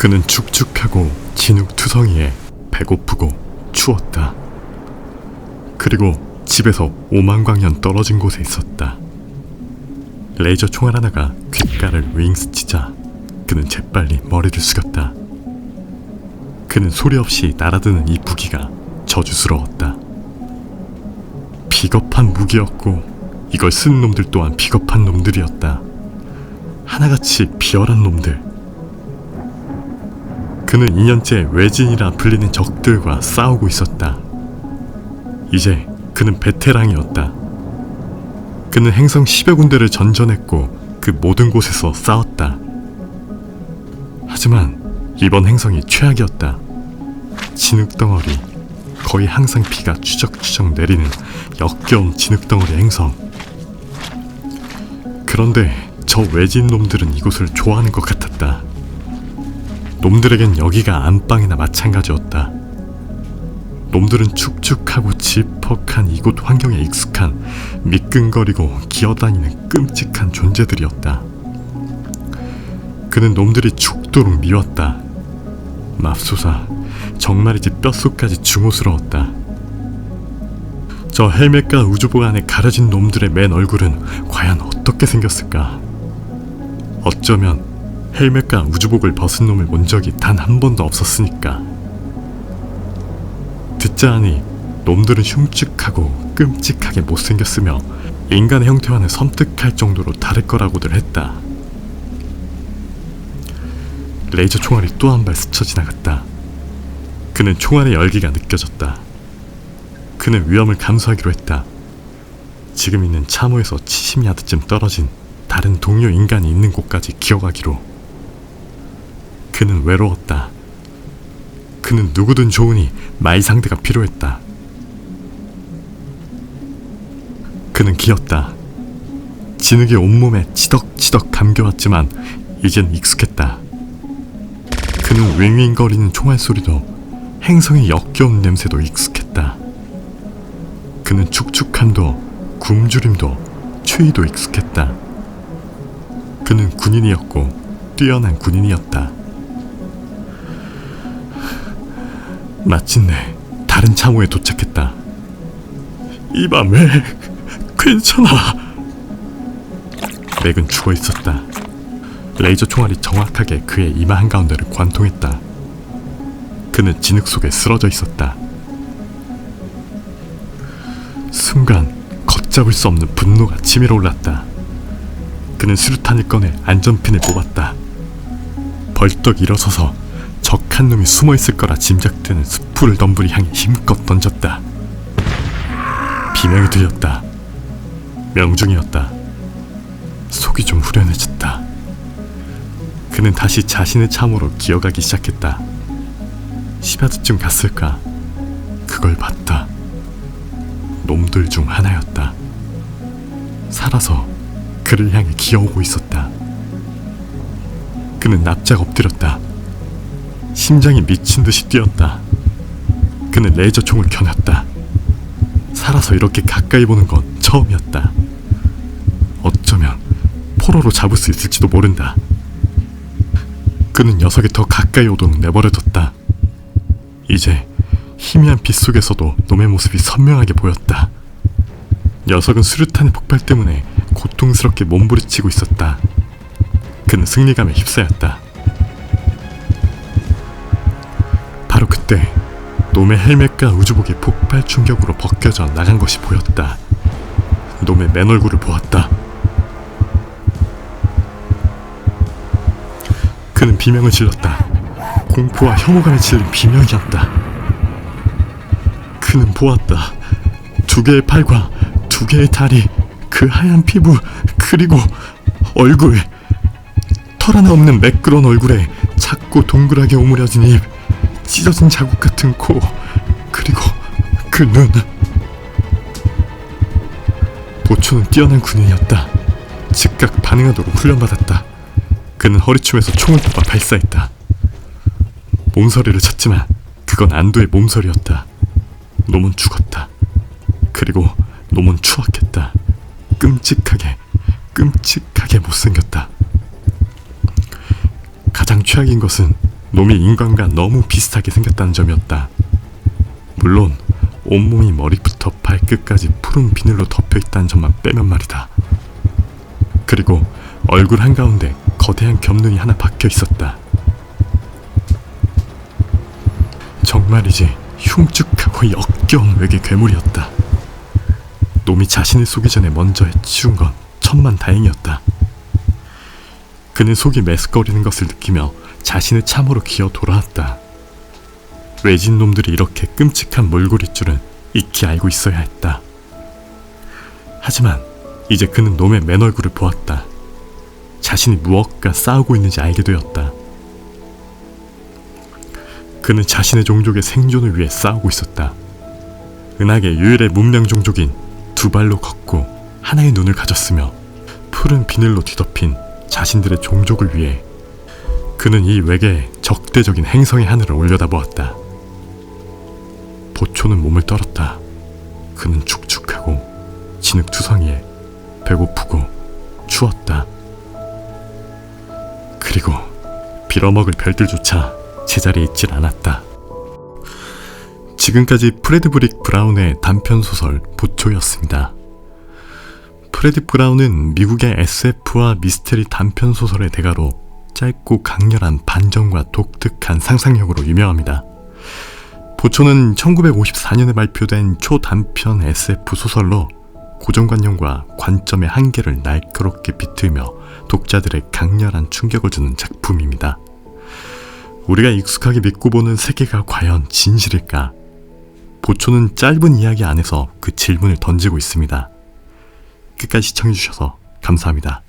그는 축축하고 진흙투성이에 배고프고 추웠다. 그리고 집에서 5만광년 떨어진 곳에 있었다. 레이저 총알 하나가 귓가를 윙 스치자 그는 재빨리 머리를 숙였다. 그는 소리 없이 날아드는 이 무기가 저주스러웠다. 비겁한 무기였고 이걸 쓰는 놈들 또한 비겁한 놈들이었다. 하나같이 비열한 놈들. 그는 2년째 외진이라 불리는 적들과 싸우고 있었다. 이제 그는 베테랑이었다. 그는 행성 10여 군데를 전전했고 그 모든 곳에서 싸웠다. 하지만 이번 행성이 최악이었다. 진흙덩어리, 거의 항상 비가 추적추적 내리는 역겨운 진흙덩어리 행성. 그런데 저 외진 놈들은 이곳을 좋아하는 것 같았다. 놈들에겐 여기가 안방이나 마찬가지였다. 놈들은 축축하고 질퍽한 이곳 환경에 익숙한 미끈거리고 기어다니는 끔찍한 존재들이었다. 그는 놈들이 죽도록 미웠다. 맙소사, 정말이지 뼛속까지 중후스러웠다. 저 헬멧과 우주복 안에 가려진 놈들의 맨 얼굴은 과연 어떻게 생겼을까? 어쩌면 헬멧과 우주복을 벗은 놈을 본 적이 단 한 번도 없었으니까. 듣자 하니 놈들은 흉측하고 끔찍하게 못생겼으며 인간의 형태와는 섬뜩할 정도로 다를 거라고들 했다. 레이저 총알이 또 한 발 스쳐 지나갔다. 그는 총알의 열기가 느껴졌다. 그는 위험을 감수하기로 했다. 지금 있는 참호에서 70야드쯤 떨어진 다른 동료 인간이 있는 곳까지 기어가기로. 그는 외로웠다. 그는 누구든 좋으니 말 상대가 필요했다. 그는 기었다. 진흙이 온몸에 치덕치덕 감겨왔지만 이젠 익숙했다. 그는 윙윙거리는 총알 소리도 행성의 역겨운 냄새도 익숙했다. 그는 축축함도 굶주림도 추위도 익숙했다. 그는 군인이었고 뛰어난 군인이었다. 마침내 다른 참호에 도착했다. 이 밤에 괜찮아. 맥은 죽어있었다. 레이저 총알이 정확하게 그의 이마 한가운데를 관통했다. 그는 진흙 속에 쓰러져 있었다. 순간 걷잡을 수 없는 분노가 치밀어 올랐다. 그는 수류탄을 꺼내 안전핀을 뽑았다. 벌떡 일어서서 적 한 놈이 숨어있을 거라 짐작되는 숲풀을 덤불이 향해 힘껏 던졌다. 비명이 들렸다. 명중이었다. 속이 좀 후련해졌다. 그는 다시 자신의 참호로 기어가기 시작했다. 10야드쯤 갔을까? 그걸 봤다. 놈들 중 하나였다. 살아서 그를 향해 기어오고 있었다. 그는 납작 엎드렸다. 심장이 미친 듯이 뛰었다. 그는 레이저 총을 겨눴다. 살아서 이렇게 가까이 보는 건 처음이었다. 어쩌면 포로로 잡을 수 있을지도 모른다. 그는 녀석이 더 가까이 오도록 내버려뒀다. 이제 희미한 빛 속에서도 놈의 모습이 선명하게 보였다. 녀석은 수류탄의 폭발 때문에 고통스럽게 몸부리치고 있었다. 그는 승리감에 휩싸였다. 바로 그때 놈의 헬멧과 우주복이 폭발 충격으로 벗겨져 나간 것이 보였다. 놈의 맨 얼굴을 보았다. 그는 비명을 질렀다. 공포와 혐오감에 질린 비명이었다. 그는 보았다. 2개의 팔과 2개의 다리, 그 하얀 피부, 그리고 얼굴. 털 하나 없는 매끄러운 얼굴에 작고 동그랗게 오므려진 입, 찢어진 자국 같은 코, 그리고 그 눈. 보초는 뛰어난 군인이었다. 즉각 반응하도록 훈련받았다. 그는 허리춤에서 총을 뽑아 발사했다. 몸서리를 쳤지만 그건 안도의 몸서리였다. 놈은 죽었다. 그리고 놈은 추악했다. 끔찍하게 못생겼다. 가장 최악인 것은 놈이 인간과 너무 비슷하게 생겼다는 점이었다. 물론 온몸이 머리부터 발끝까지 푸른 비늘로 덮여있다는 점만 빼면 말이다. 그리고 얼굴 한가운데 거대한 겹눈이 하나 박혀있었다. 정말이지 흉측하고 역겨운 외계 괴물이었다. 놈이 자신을 쏘기 전에 먼저 해치운 건 천만다행이었다. 그는 속이 메스꺼리는 것을 느끼며 자신의 참으로 기어 돌아왔다. 외진 놈들이 이렇게 끔찍한 몰골일 줄은 익히 알고 있어야 했다. 하지만 이제 그는 놈의 맨 얼굴을 보았다. 자신이 무엇과 싸우고 있는지 알게 되었다. 그는 자신의 종족의 생존을 위해 싸우고 있었다. 은하계 유일의 문명 종족인 두 발로 걷고 하나의 눈을 가졌으며 푸른 비늘로 뒤덮인 자신들의 종족을 위해 그는 이 외계의 적대적인 행성의 하늘을 올려다보았다. 보초는 몸을 떨었다. 그는 축축하고 진흙투성이에 배고프고 추웠다. 그리고 빌어먹을 별들조차 제자리에 있질 않았다. 지금까지 프레드 브릭 브라운의 단편소설 보초였습니다. 프레드 브라운은 미국의 SF와 미스테리 단편소설의 대가로 짧고 강렬한 반전과 독특한 상상력으로 유명합니다. 보초는 1954년에 발표된 초단편 SF 소설로 고정관념과 관점의 한계를 날카롭게 비틀며 독자들의 강렬한 충격을 주는 작품입니다. 우리가 익숙하게 믿고 보는 세계가 과연 진실일까? 보초는 짧은 이야기 안에서 그 질문을 던지고 있습니다. 끝까지 시청해주셔서 감사합니다.